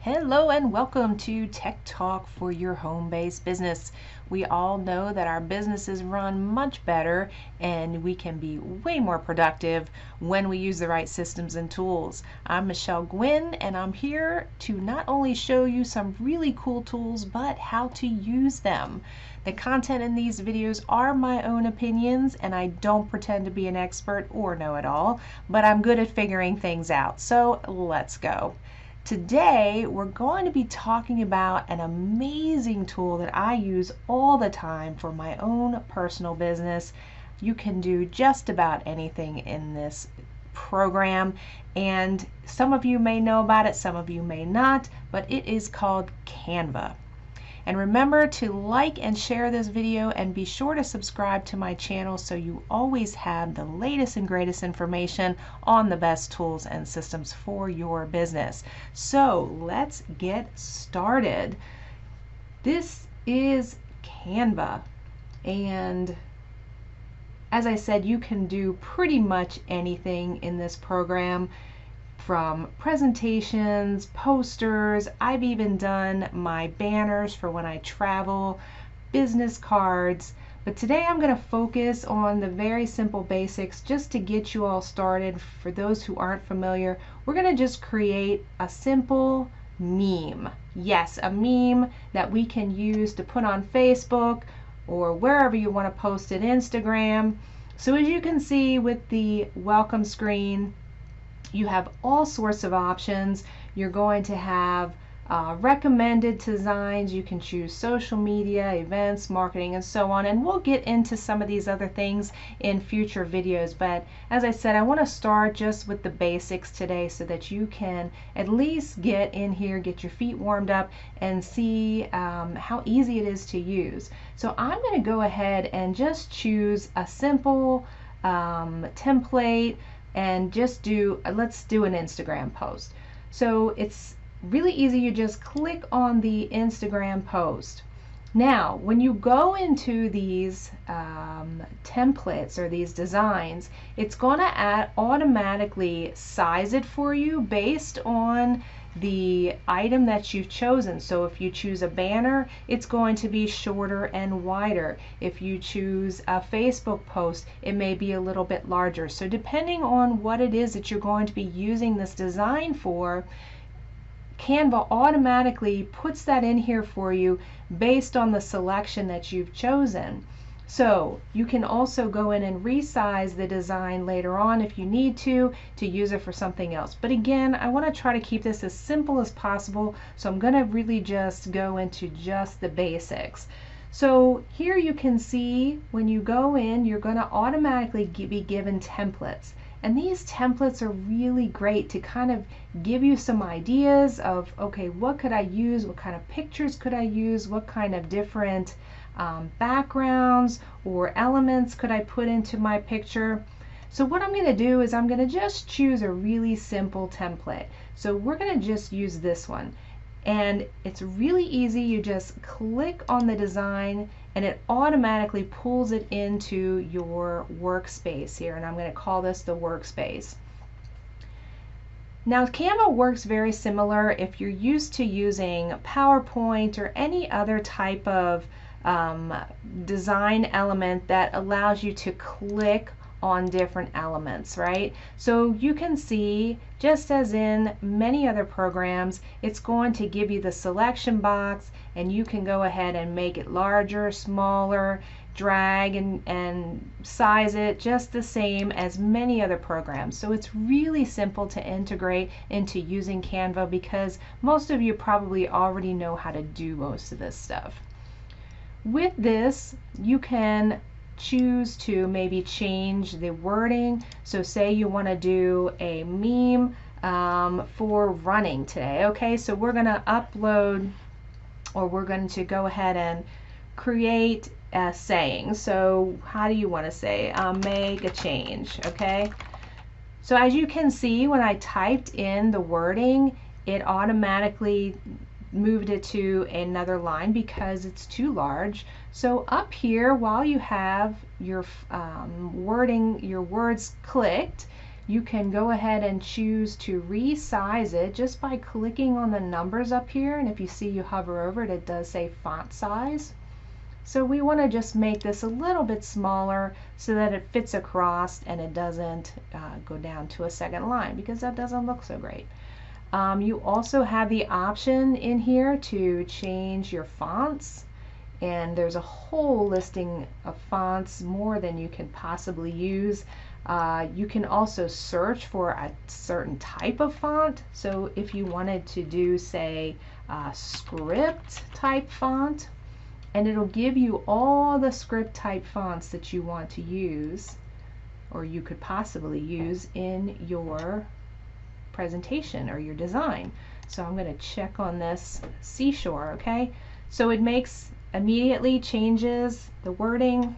Hello and welcome to Tech Talk for your home-based business. We all know that our businesses run much better and we can be way more productive when we use the right systems and tools. I'm Michelle Guinn and I'm here to not only show you some really cool tools but how to use them. The content in these videos are my own opinions and I don't pretend to be an expert or know it all, but I'm good at figuring things out. So let's go. Today, we're going to be talking about an amazing tool that I use all the time for my own personal business. You can do just about anything in this program, and some of you may know about it, some of you may not, but it is called Canva. And remember to like and share this video and be sure to subscribe to my channel so you always have the latest and greatest information on the best tools and systems for your business. So let's get started. This is Canva, and as I said, you can do pretty much anything in this program, from presentations, posters. I've even done my banners for when I travel, business cards. But today I'm going to focus on the very simple basics just to get you all started. For those who aren't familiar, we're going to just create a simple meme. Yes, a meme that we can use to put on Facebook or wherever you want to post it, Instagram. So as you can see with the welcome screen, you have all sorts of options. You're going to have recommended designs. You can choose social media, events, marketing, and so on. And we'll get into some of these other things in future videos. But as I said, I want to start just with the basics today so that you can at least get in here, get your feet warmed up, and see how easy it is to use. So I'm going to go ahead and just choose a simple template and just let's do an Instagram post. So it's really easy. You just click on the Instagram post. Now, when you go into these templates or these designs, it's going to automatically size it for you based on the item that you've chosen. So if you choose a banner, it's going to be shorter and wider. If you choose a Facebook post, it may be a little bit larger. So depending on what it is that you're going to be using this design for, Canva automatically puts that in here for you based on the selection that you've chosen. So you can also go in and resize the design later on if you need to use it for something else. But again, I want to try to keep this as simple as possible, so I'm going to really just go into just the basics. So here you can see when you go in, you're going to automatically be given templates. And these templates are really great to kind of give you some ideas of, okay, what could I use? What kind of pictures could I use? What kind of different backgrounds or elements could I put into my picture? So what I'm going to do is I'm going to just choose a really simple template. So we're going to just use this one. And it's really easy. You just click on the design and it automatically pulls it into your workspace here. And I'm going to call this the workspace. Now Canva works very similar if you're used to using PowerPoint or any other type of design element that allows you to click on different elements, right? So you can see, just as in many other programs, it's going to give you the selection box and you can go ahead and make it larger, smaller, drag and size it just the same as many other programs. So it's really simple to integrate into using Canva because most of you probably already know how to do most of this stuff. With this, you can choose to maybe change the wording. So say you want to do a meme for running today. Okay, so we're going to upload, or we're going to go ahead and create a saying. So how do you want to say make a change? Okay, so as you can see, when I typed in the wording, it automatically moved it to another line because it's too large. So up here, while you have your wording, your words clicked, you can go ahead and choose to resize it just by clicking on the numbers up here, and if you see, you hover over it, it does say font size. So we want to just make this a little bit smaller so that it fits across and it doesn't go down to a second line, because that doesn't look so great. You also have the option in here to change your fonts, and there's a whole listing of fonts, more than you can possibly use. You can also search for a certain type of font. So if you wanted to do, say, script type font, and it'll give you all the script type fonts that you want to use, or you could possibly use in your presentation or your design. So I'm going to check on this seashore, okay? So it makes immediately changes the wording.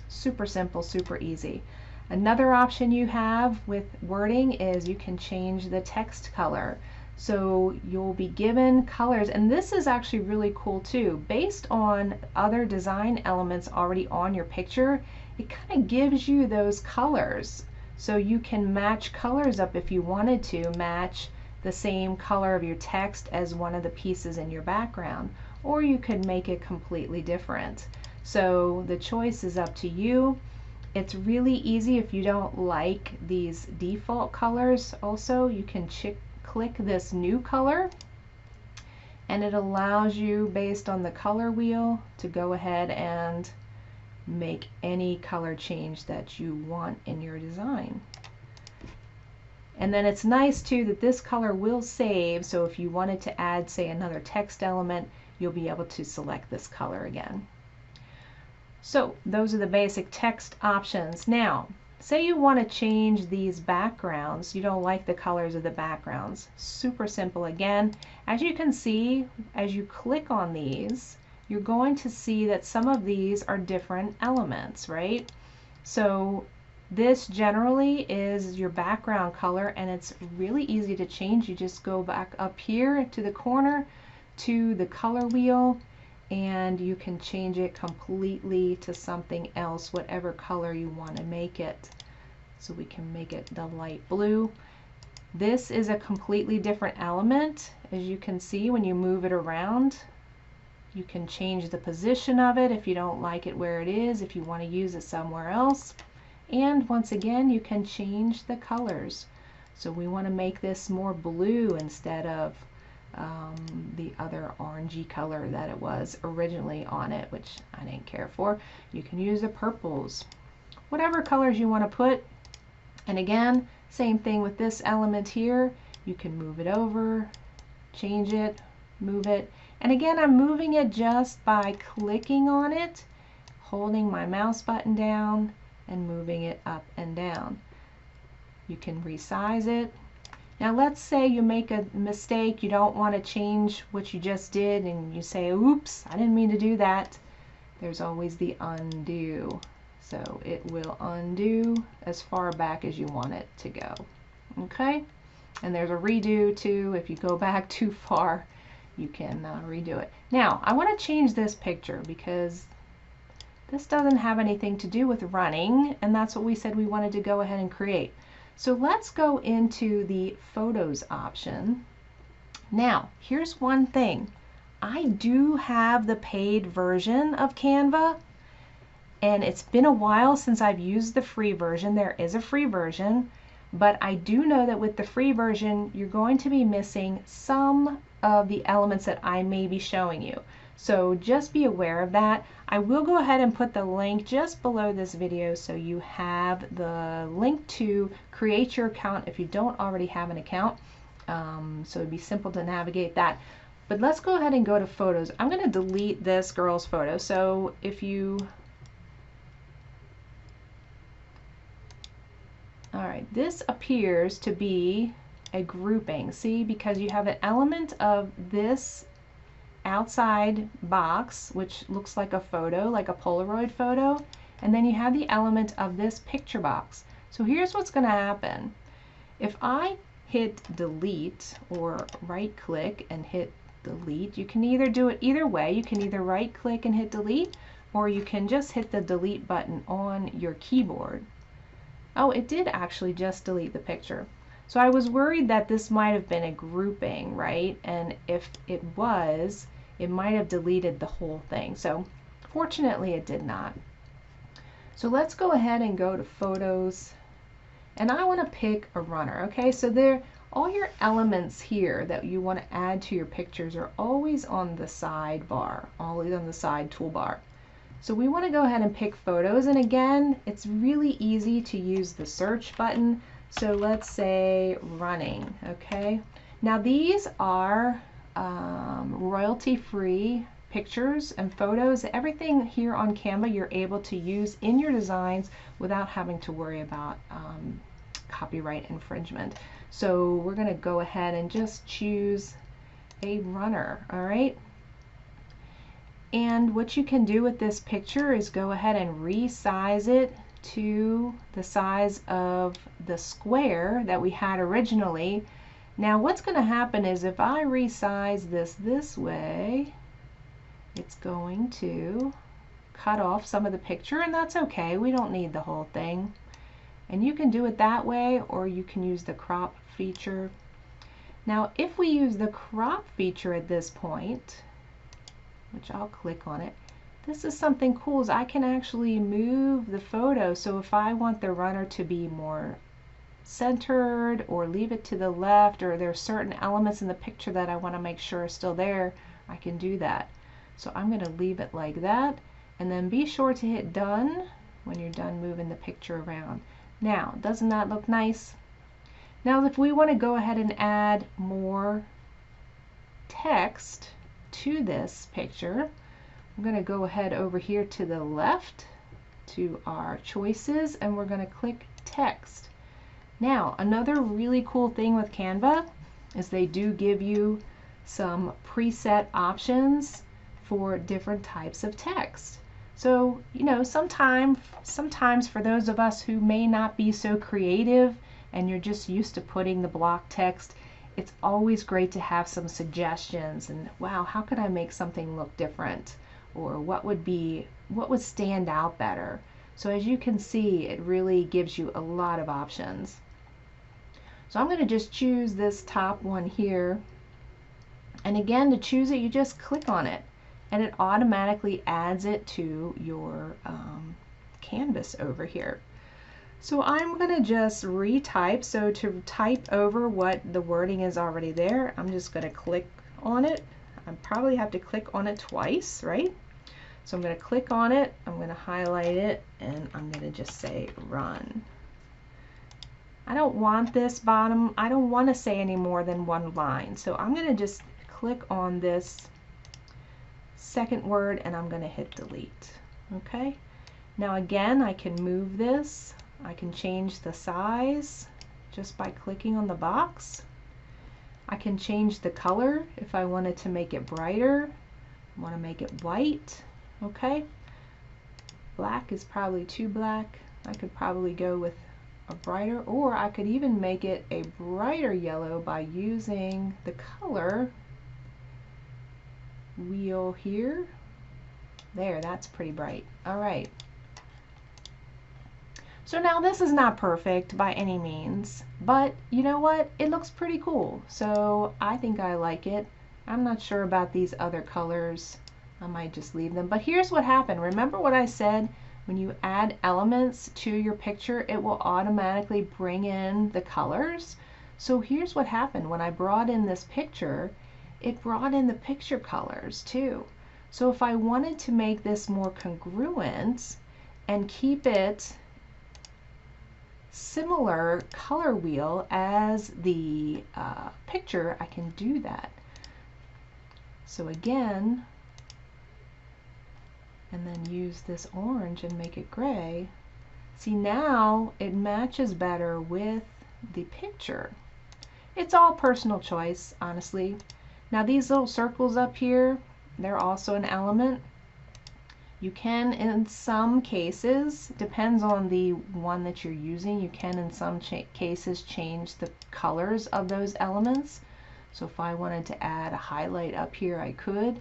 Super simple, super easy. Another option you have with wording is you can change the text color. So you'll be given colors, and this is actually really cool too. Based on other design elements already on your picture, it kind of gives you those colors. So you can match colors up if you wanted to match the same color of your text as one of the pieces in your background, or you could make it completely different. So the choice is up to you. It's really easy if you don't like these default colors. Also, you can click this new color, and it allows you, based on the color wheel, to go ahead and make any color change that you want in your design. And then it's nice too that this color will save, so if you wanted to add, say, another text element, you'll be able to select this color again. So those are the basic text options. Now, say you want to change these backgrounds. You don't like the colors of the backgrounds. Super simple again. As you can see, as you click on these, you're going to see that some of these are different elements, right? So this generally is your background color, and it's really easy to change. You just go back up here to the corner to the color wheel, and you can change it completely to something else, whatever color you want to make it. So we can make it the light blue. This is a completely different element. As you can see, when you move it around, you can change the position of it if you don't like it where it is, if you want to use it somewhere else. And once again, you can change the colors. So we want to make this more blue instead of the other orangey color that it was originally on it, which I didn't care for. You can use the purples, whatever colors you want to put. And again, same thing with this element here. You can move it over, change it, move it. And again, I'm moving it just by clicking on it, holding my mouse button down, and moving it up and down. You can resize it. Now let's say you make a mistake, you don't want to change what you just did, and you say, oops, I didn't mean to do that. There's always the undo. So it will undo as far back as you want it to go. Okay? And there's a redo too. If you go back too far, you can redo it. Now, I want to change this picture because this doesn't have anything to do with running, and that's what we said we wanted to go ahead and create. So let's go into the photos option. Now, here's one thing. I do have the paid version of Canva, and it's been a while since I've used the free version. There is a free version, but I do know that with the free version, you're going to be missing some of the elements that I may be showing you. So just be aware of that. I will go ahead and put the link just below this video so you have the link to create your account if you don't already have an account. So it'd be simple to navigate that. But let's go ahead and go to photos. I'm going to delete this girl's photo. So if you... Alright, this appears to be a grouping. See, because you have an element of this outside box, which looks like a photo, like a Polaroid photo, and then you have the element of this picture box. So here's what's going to happen. If I hit delete or right click and hit delete, you can either do it either way. You can either right click and hit delete, or you can just hit the delete button on your keyboard. Oh, it did actually just delete the picture. So I was worried that this might have been a grouping, right? And if it was, it might have deleted the whole thing. So fortunately it did not. So let's go ahead and go to photos, and I want to pick a runner. Okay, so there, all your elements here that you want to add to your pictures are always on the sidebar, always on the side toolbar. So we want to go ahead and pick photos, and again, it's really easy to use the search button. So let's say running. Okay, now these are royalty-free pictures and photos. Everything here on Canva you're able to use in your designs without having to worry about copyright infringement. So we're going to go ahead and just choose a runner. All right. And what you can do with this picture is go ahead and resize it to the size of the square that we had originally. Now what's going to happen is if I resize this way, it's going to cut off some of the picture, and that's okay. We don't need the whole thing. And you can do it that way, or you can use the crop feature. Now if we use the crop feature at this point, which I'll click on it, this is something cool, is I can actually move the photo. So if I want the runner to be more centered or leave it to the left, or there are certain elements in the picture that I want to make sure are still there, I can do that. So I'm going to leave it like that, and then be sure to hit done when you're done moving the picture around. Now, doesn't that look nice? Now if we want to go ahead and add more text to this picture, I'm going to go ahead over here to the left to our choices, and we're going to click text. Now another really cool thing with Canva is they do give you some preset options for different types of text. So you know, sometimes for those of us who may not be so creative and you're just used to putting the block text, it's always great to have some suggestions, and wow, how could I make something look different, or what would stand out better. So as you can see, it really gives you a lot of options. So I'm going to just choose this top one here, and again, to choose it you just click on it and it automatically adds it to your canvas over here. So I'm going to just retype. So to type over what the wording is already there, I'm just going to click on it. I probably have to click on it twice, right? So I'm going to click on it, I'm going to highlight it, and I'm going to just say run. I don't want this bottom, I don't want to say any more than one line. So I'm going to just click on this second word and I'm going to hit delete. Okay. Now again, I can move this. I can change the size just by clicking on the box. I can change the color if I wanted to make it brighter. I want to make it white. Okay. Black is probably too black. I could probably go with a brighter, or I could even make it a brighter yellow by using the color wheel here. There, that's pretty bright. All right. So now this is not perfect by any means, but you know what? It looks pretty cool. So I think I like it. I'm not sure about these other colors. I might just leave them. But here's what happened. Remember what I said? When you add elements to your picture, it will automatically bring in the colors. So here's what happened. When I brought in this picture, it brought in the picture colors too. So if I wanted to make this more congruent and keep it similar color wheel as the picture, I can do that. So again, and then use this orange and make it gray. See, now it matches better with the picture. It's all personal choice, honestly. Now these little circles up here, they're also an element. You can, in some cases, depends on the one that you're using, you can in some cases change the colors of those elements. So if I wanted to add a highlight up here, I could.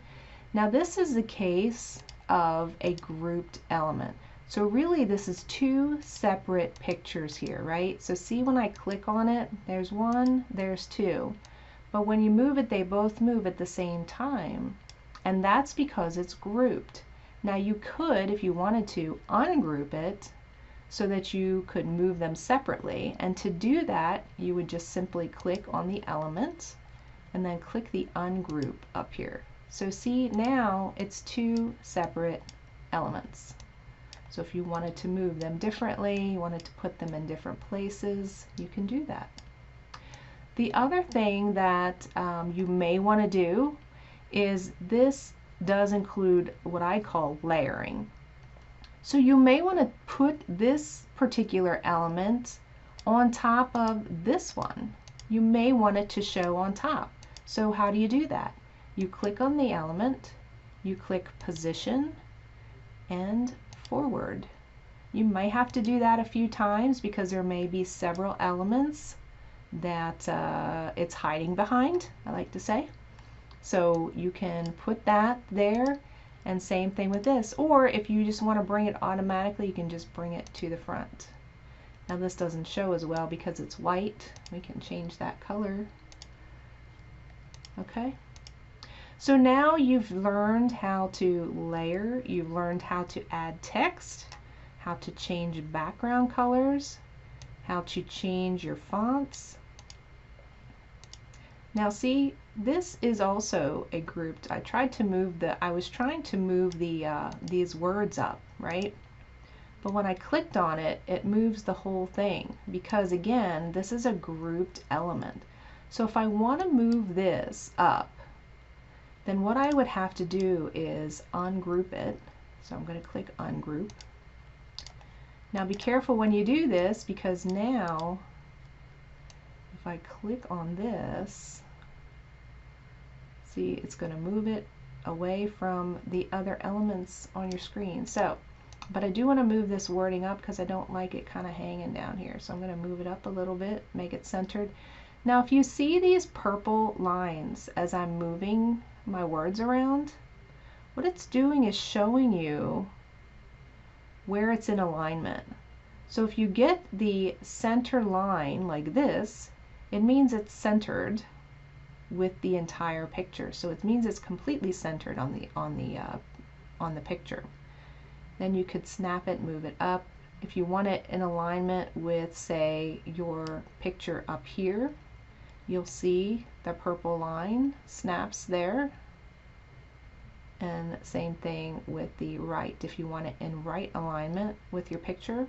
Now this is the case of a grouped element. So really this is two separate pictures here, right? So see when I click on it, there's one, there's two. But when you move it, they both move at the same time. And that's because it's grouped. Now you could, if you wanted to, ungroup it so that you could move them separately. And to do that, you would just simply click on the element and then click the ungroup up here. So see, now it's two separate elements. So if you wanted to move them differently, you wanted to put them in different places, you can do that. The other thing that you may want to do is this does include what I call layering. So you may want to put this particular element on top of this one. You may want it to show on top. So how do you do that? You click on the element, you click position and forward. You might have to do that a few times because there may be several elements that it's hiding behind, I like to say. So you can put that there, and same thing with this. Or if you just want to bring it automatically, you can just bring it to the front. Now this doesn't show as well because it's white. We can change that color. Okay. So now you've learned how to layer, you've learned how to add text, how to change background colors, how to change your fonts. Now see, this is also a grouped, I was trying to move these words up, right? But when I clicked on it, it moves the whole thing because again, this is a grouped element. So if I want to move this up, then what I would have to do is ungroup it. So I'm going to click ungroup. Now be careful when you do this because now if I click on this, see, it's going to move it away from the other elements on your screen. So, but I do want to move this wording up because I don't like it kind of hanging down here. So I'm going to move it up a little bit, make it centered. Now if you see these purple lines as I'm moving my words around, what it's doing is showing you where it's in alignment. So if you get the center line like this, it means it's centered with the entire picture. So it means it's completely centered on the picture. Then you could snap it, move it up. If you want it in alignment with, say, your picture up here, you'll see the purple line snaps there. And same thing with the right. If you want it in right alignment with your picture,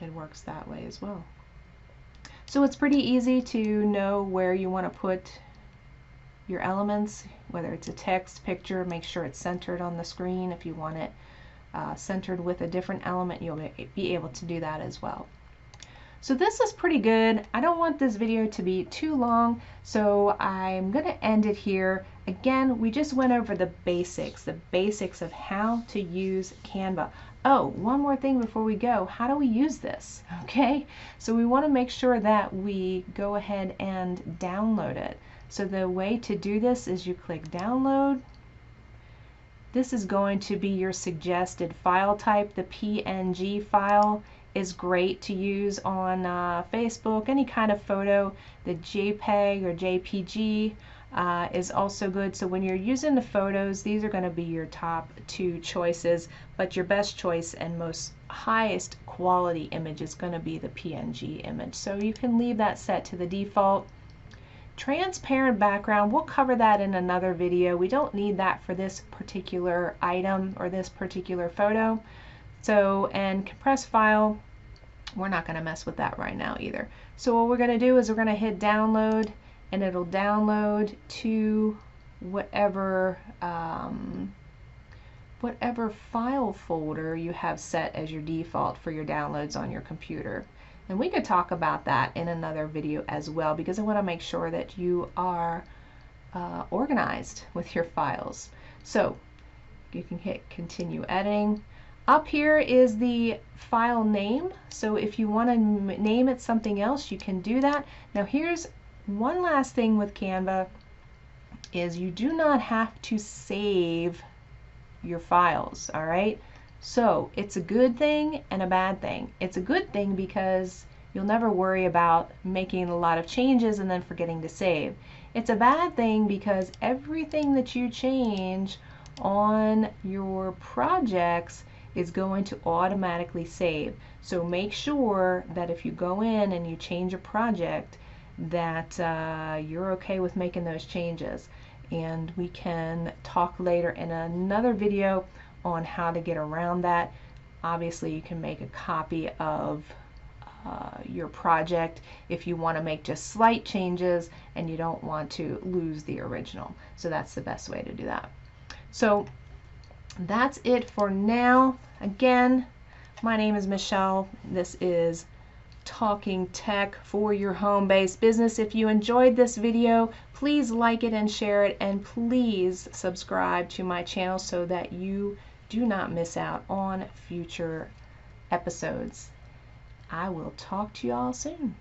it works that way as well. So it's pretty easy to know where you want to put your elements, whether it's a text, picture, make sure it's centered on the screen. If you want it centered with a different element, you'll be able to do that as well. So this is pretty good. I don't want this video to be too long, so I'm going to end it here. Again, we just went over the basics of how to use Canva. Oh, one more thing before we go. How do we use this? Okay, so we want to make sure that we go ahead and download it. So the way to do this is you click download. This is going to be your suggested file type. The PNG file is great to use on Facebook, any kind of photo. The JPEG or JPG is also good. So when you're using the photos, these are going to be your top two choices, but your best choice and most highest quality image is going to be the PNG image. So you can leave that set to the default. Transparent background, we'll cover that in another video. We don't need that for this particular item or this particular photo. So, and compressed file, we're not going to mess with that right now either. So what we're going to do is we're going to hit download, and it'll download to whatever whatever file folder you have set as your default for your downloads on your computer. And we could talk about that in another video as well, because I want to make sure that you are organized with your files. So you can hit continue editing. Up here is the file name. So if you want to name it something else, you can do that. Now here's one last thing with Canva is you do not have to save your files, all right? So it's a good thing and a bad thing. It's a good thing because you'll never worry about making a lot of changes and then forgetting to save. It's a bad thing because everything that you change on your projects is going to automatically save. So make sure that if you go in and you change a project that you're okay with making those changes. And we can talk later in another video on how to get around that. Obviously you can make a copy of your project if you want to make just slight changes and you don't want to lose the original. So that's the best way to do that. So that's it for now. Again, my name is Michelle. This is Talking Tech for your home-based business. If you enjoyed this video, please like it and share it, and please subscribe to my channel so that you do not miss out on future episodes. I will talk to you all soon.